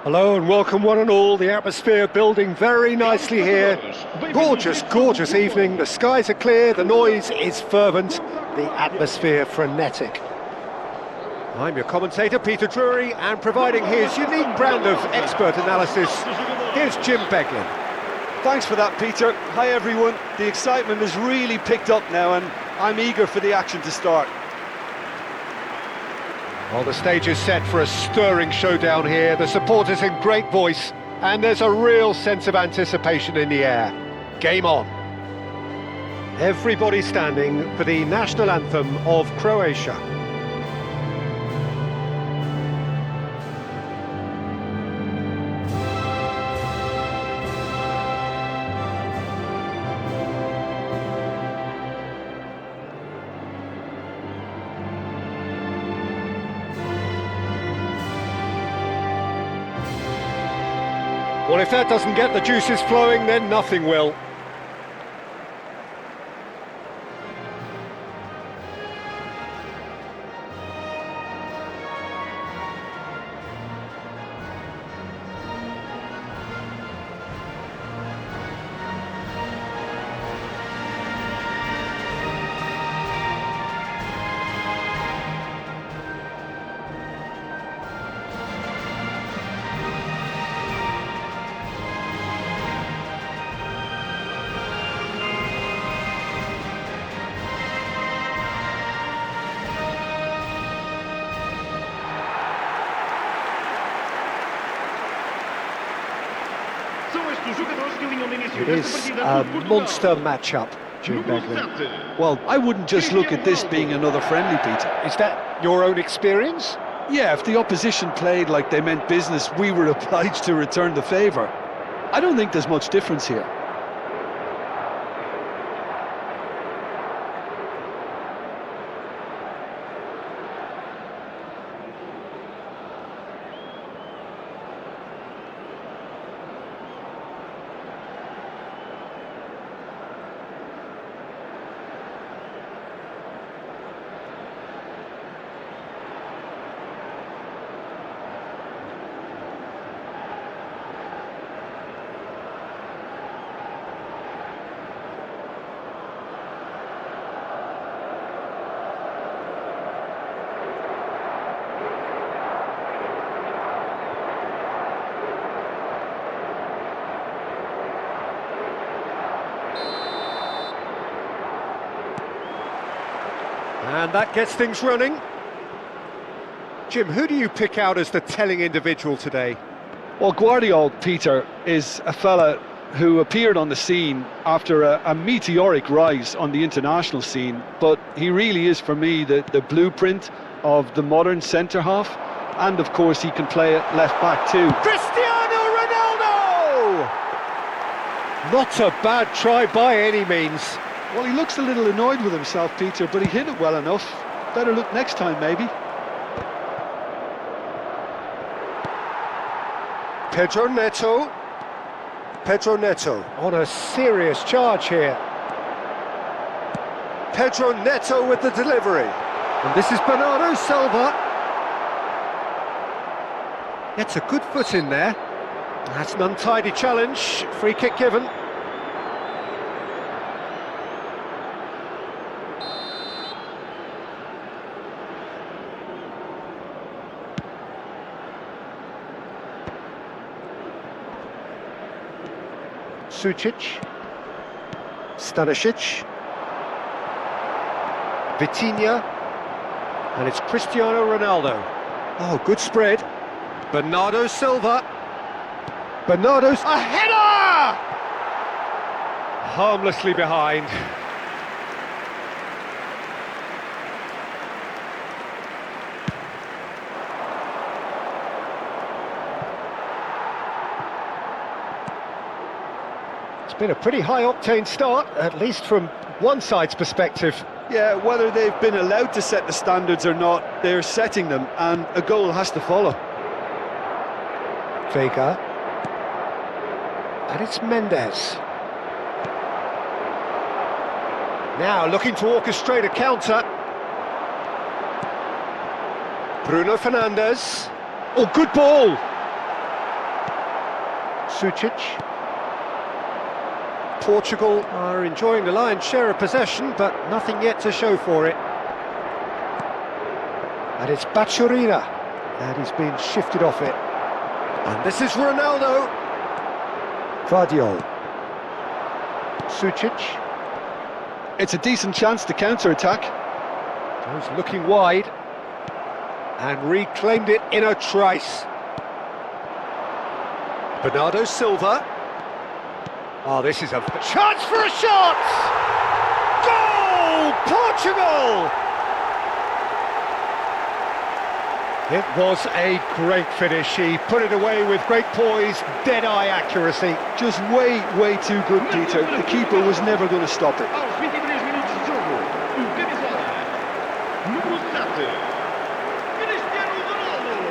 Hello and welcome one and all. The atmosphere building very nicely here. Gorgeous, gorgeous evening. The skies are clear, the noise is fervent, the atmosphere frenetic. I'm your commentator, Peter Drury, and providing his unique brand of expert analysis, here's Jim Beglin. Thanks for that, Peter. Hi everyone. The excitement has really picked up now and I'm eager for the action to start. Well, the stage is set for a stirring showdown here. The supporters in great voice, and there's a real sense of anticipation in the air. Game on. Everybody standing for the national anthem of Croatia. Well, if that doesn't get the juices flowing, then nothing will. It is a monster matchup, Jim Beglin. Well, I wouldn't just look at this being another friendly, Peter. Is that your own experience? Yeah, if the opposition played like they meant business, we were obliged to return the favour. I don't think there's much difference here. And that gets things running. Jim, who do you pick out as the telling individual today? Well, Guardiola, Peter, is a fella who appeared on the scene after a meteoric rise on the international scene, but he really is, for me, the blueprint of the modern centre-half, and of course he can play at left-back too. Cristiano Ronaldo! Not a bad try by any means. Well, he looks a little annoyed with himself, Peter, but he hit it well enough. Better look next time, maybe. Pedro Neto. Pedro Neto on a serious charge here. Pedro Neto with the delivery. And this is Bernardo Silva. Gets a good foot in there. That's an untidy challenge. Free kick given. Sucic, Stanisic, Vitinha, and it's Cristiano Ronaldo. Oh, good spread. Bernardo Silva. Bernardo's a header! Harmlessly behind. It's been a pretty high-octane start, at least from one side's perspective. Yeah, whether they've been allowed to set the standards or not, they're setting them, and a goal has to follow. Vega. And it's Mendes. Now looking to orchestrate a counter. Bruno Fernandes. Oh, good ball! Sučić. Portugal are enjoying the lion's share of possession, but nothing yet to show for it. And it's Baturina, and he's been shifted off it. And this is Ronaldo. Vardiol. Sučić. It's a decent chance to counter-attack. Goes looking wide. And reclaimed it in a trice. Bernardo Silva. Oh, this is a chance for a shot! Goal! Portugal! It was a great finish. He put it away with great poise, dead-eye accuracy. Just way, way too good, Peter. The keeper was never going to stop it. Aos 23 minutos de jogo, o camisola número 7, Cristiano Ronaldo.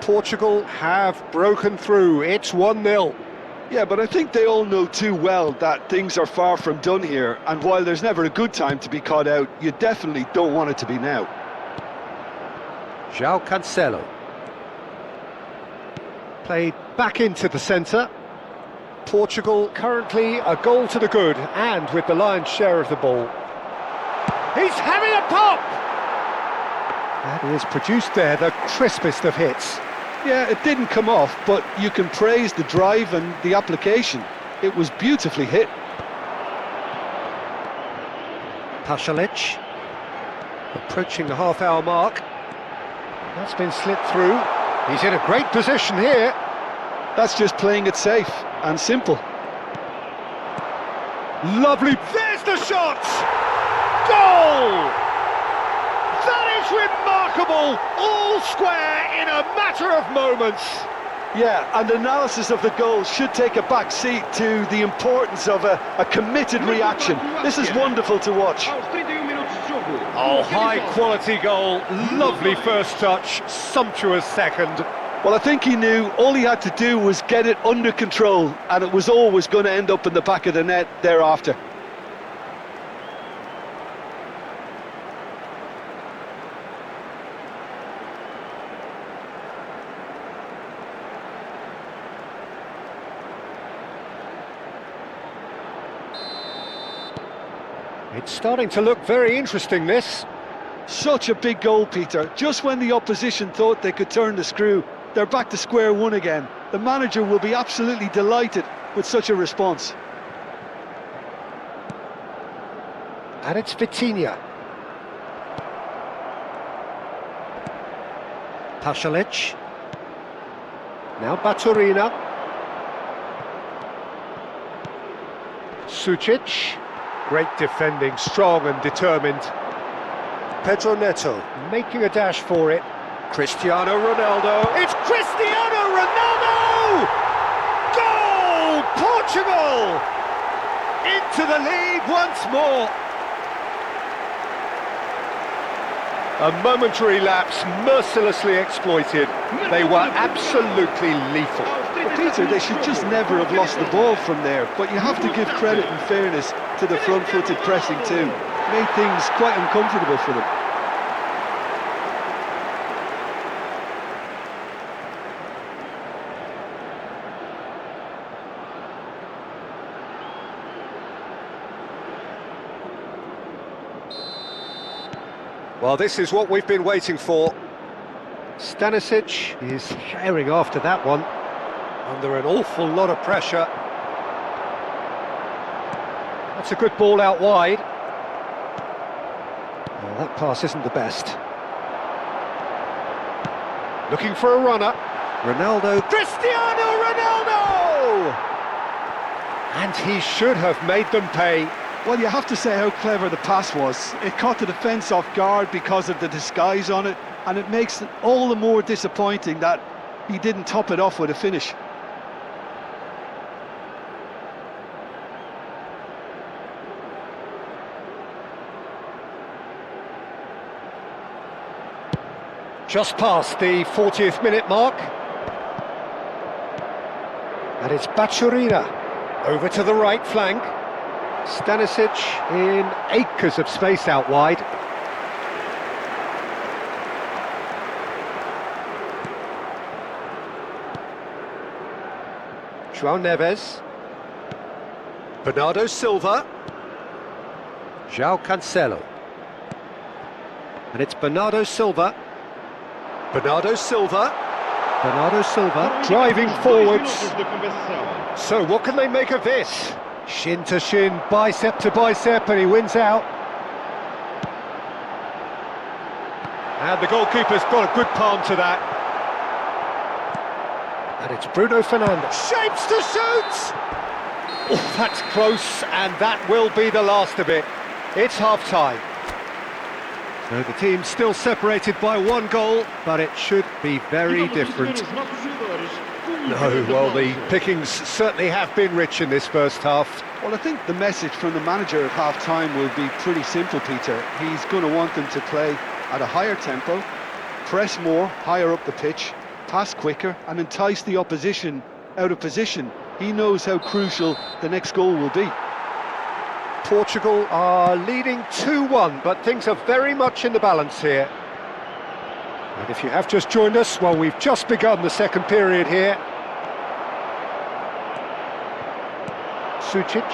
Portugal have broken through. It's 1-0. Yeah, but I think they all know too well that things are far from done here, and while there's never a good time to be caught out, you definitely don't want it to be now. João Cancelo. Played back into the centre. Portugal currently a goal to the good, and with the lion's share of the ball. He's having a pop! And he has produced there the crispest of hits. Yeah, it didn't come off, but you can praise the drive and the application. It was beautifully hit. Pasalic, approaching the half-hour mark. That's been slipped through. He's in a great position here. That's just playing it safe and simple. Lovely. There's the shot! Goal! That is remarkable! All square in a matter of moments. Yeah, and analysis of the goal should take a back seat to the importance of a committed reaction. This is wonderful to watch. Aos 31 minutos de jogo, Oh, o high camisola quality goal. Lovely first touch, sumptuous second. Well, I think he knew all he had to do was get it under control, and it was always going to end up in the back of the net thereafter. It's starting to look very interesting, this. Such a big goal, Peter. Just when the opposition thought they could turn the screw, they're back to square one again. The manager will be absolutely delighted with such a response. And it's Vitinha. Pasalic. Now Baturina. Sučić. Great defending, strong and determined. Pedro Neto making a dash for it. Cristiano Ronaldo. It's Cristiano Ronaldo! Goal! Portugal! Into the lead once more. A momentary lapse mercilessly exploited. They were absolutely lethal. Peter, they should just never have lost the ball from there, but you have to give credit and fairness to the front-footed pressing too. Made things quite uncomfortable for them. Well, this is what we've been waiting for. Stanisic is herring after that one, under an awful lot of pressure. That's a good ball out wide. Well, that pass isn't the best. Looking for a runner. Ronaldo. Cristiano Ronaldo! And he should have made them pay. Well, you have to say how clever the pass was. It caught the defence off guard because of the disguise on it, and it makes it all the more disappointing that he didn't top it off with a finish. Just past the 40th minute mark. And it's Bachurina over to the right flank. Stanisic in acres of space out wide. João Neves. Bernardo Silva. João Cancelo. And it's Bernardo Silva. Bernardo Silva. Bernardo Silva driving forwards. So what can they make of this? Shin to shin, bicep to bicep, and he wins out. And the goalkeeper's got a good palm to that. And it's Bruno Fernandes. Shapes to shoot! Oh, that's close, and that will be the last of it. It's half-time. So the team's still separated by one goal, but it should be very different. No, well, the pickings certainly have been rich in this first half. Well, I think the message from the manager at half-time will be pretty simple, Peter. He's going to want them to play at a higher tempo, press more, higher up the pitch, pass quicker, and entice the opposition out of position. He knows how crucial the next goal will be. Portugal are leading 2-1, but things are very much in the balance here. And if you have just joined us, well, we've just begun the second period here. Sučić.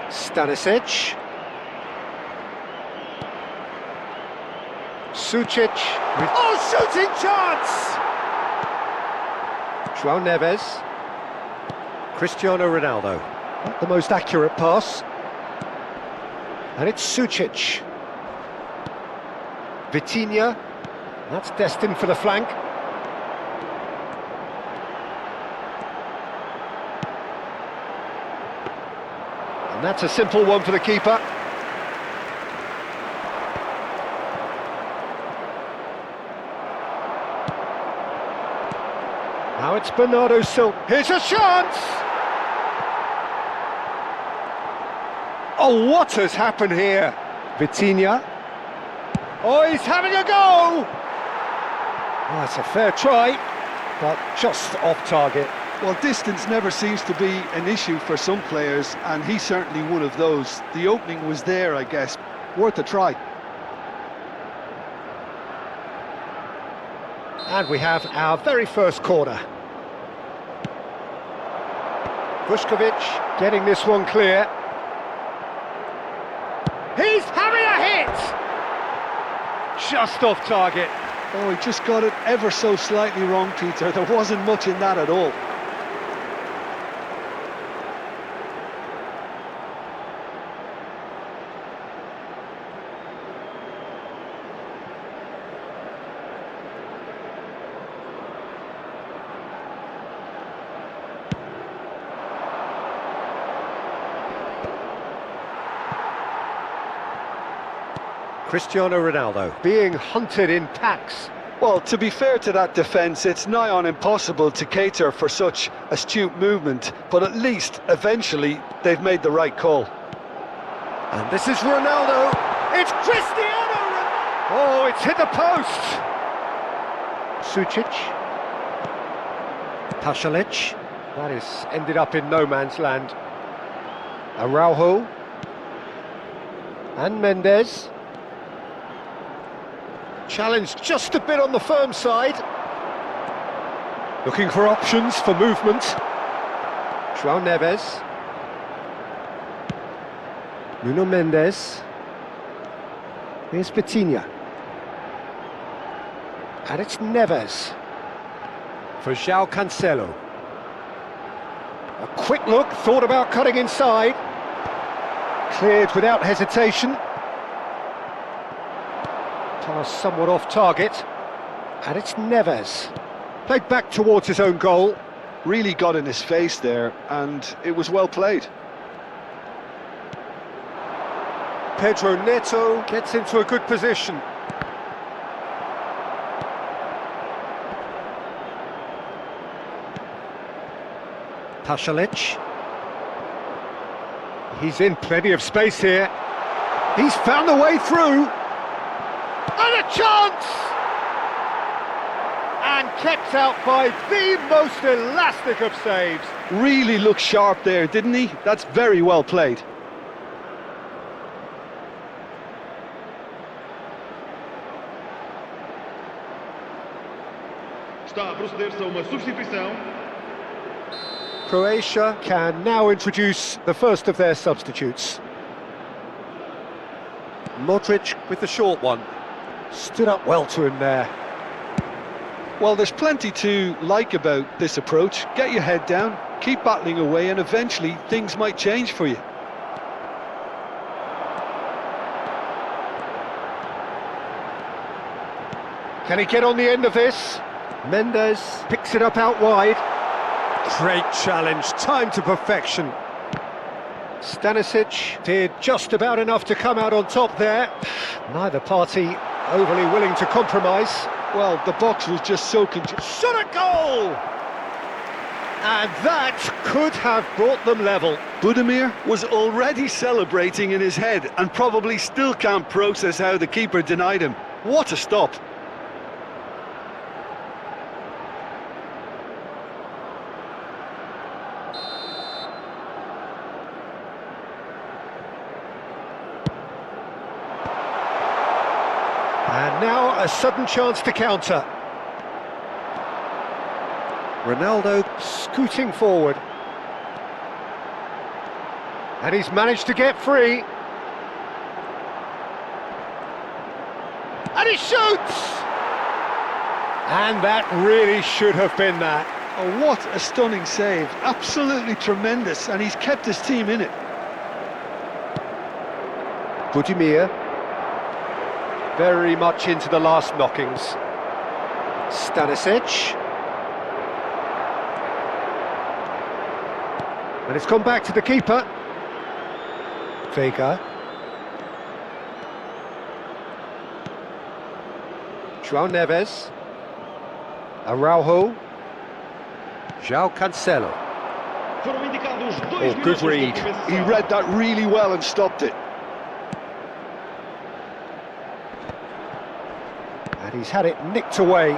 Stanisic. Sučić with... Oh, shooting chance! João Neves. Cristiano Ronaldo. Not the most accurate pass. And it's Sučić. Vitinha. That's destined for the flank. And that's a simple one for the keeper. Now it's Bernardo Silva. Here's a chance! Oh, what has happened here? Vitinha. Oh, he's having a go! Oh, that's a fair try, but just off target. Well, distance never seems to be an issue for some players, and he's certainly one of those. The opening was there, I guess. Worth a try. And we have our very first corner. Vuskovic getting this one clear. He's having a hit! Just off target. Oh, he just got it ever so slightly wrong, Peter. There wasn't much in that at all. Cristiano Ronaldo being hunted in packs. Well, to be fair to that defence, it's nigh on impossible to cater for such astute movement, but at least, eventually, they've made the right call. And this is Ronaldo. It's Cristiano Ronaldo! Oh, it's hit the post! Sučić. Pasalic. That is ended up in no man's land. Araujo. And Mendes. Challenged just a bit on the firm side. Looking for options for movement. João Neves. Nuno Mendes. Here's Vitinha. And it's Neves. For João Cancelo. A quick look, thought about cutting inside. Cleared without hesitation. Pass somewhat off target, and it's Neves. Played back towards his own goal. Really got in his face there, and it was well played. Pedro Neto gets into a good position. Pasalic. He's in plenty of space here. He's found the way through. And a chance! And kept out by the most elastic of saves. Really looked sharp there, didn't he? That's very well played. Está a proceder-se a uma substituição. Croatia can now introduce the first of their substitutes. Modric with the short one. Stood up well to him there. Well, there's plenty to like about this approach. Get your head down, keep battling away, and eventually things might change for you. Can he get on the end of this? Mendes picks it up out wide. Great challenge, timed to perfection. Stanisic did just about enough to come out on top there. Neither party overly willing to compromise. Well, the box was just so congested. Shot at goal! And that could have brought them level. Budimir was already celebrating in his head and probably still can't process how the keeper denied him. What a stop! And now a sudden chance to counter. Ronaldo scooting forward. And he's managed to get free. And he shoots! And that really should have been that. Oh, what a stunning save. Absolutely tremendous, and he's kept his team in it. Budimir. Very much into the last knockings. Stanisic. And it's gone back to the keeper. Vega. João Neves. Araujo. João Cancelo. Foram indicados 2 Oh, minutos good de read. compensação. He read that really well and stopped it. And he's had it nicked away.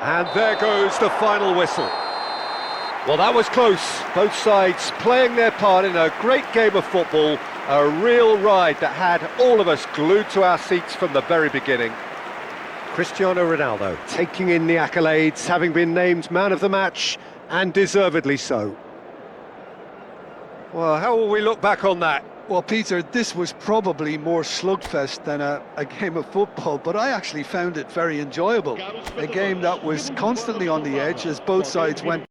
And there goes the final whistle. Well, that was close. Both sides playing their part in a great game of football. A real ride that had all of us glued to our seats from the very beginning. Cristiano Ronaldo taking in the accolades, having been named man of the match, and deservedly so. Well, how will we look back on that? Well, Peter, this was probably more slugfest than a game of football, but I actually found it very enjoyable. A game that was constantly on the edge as both sides went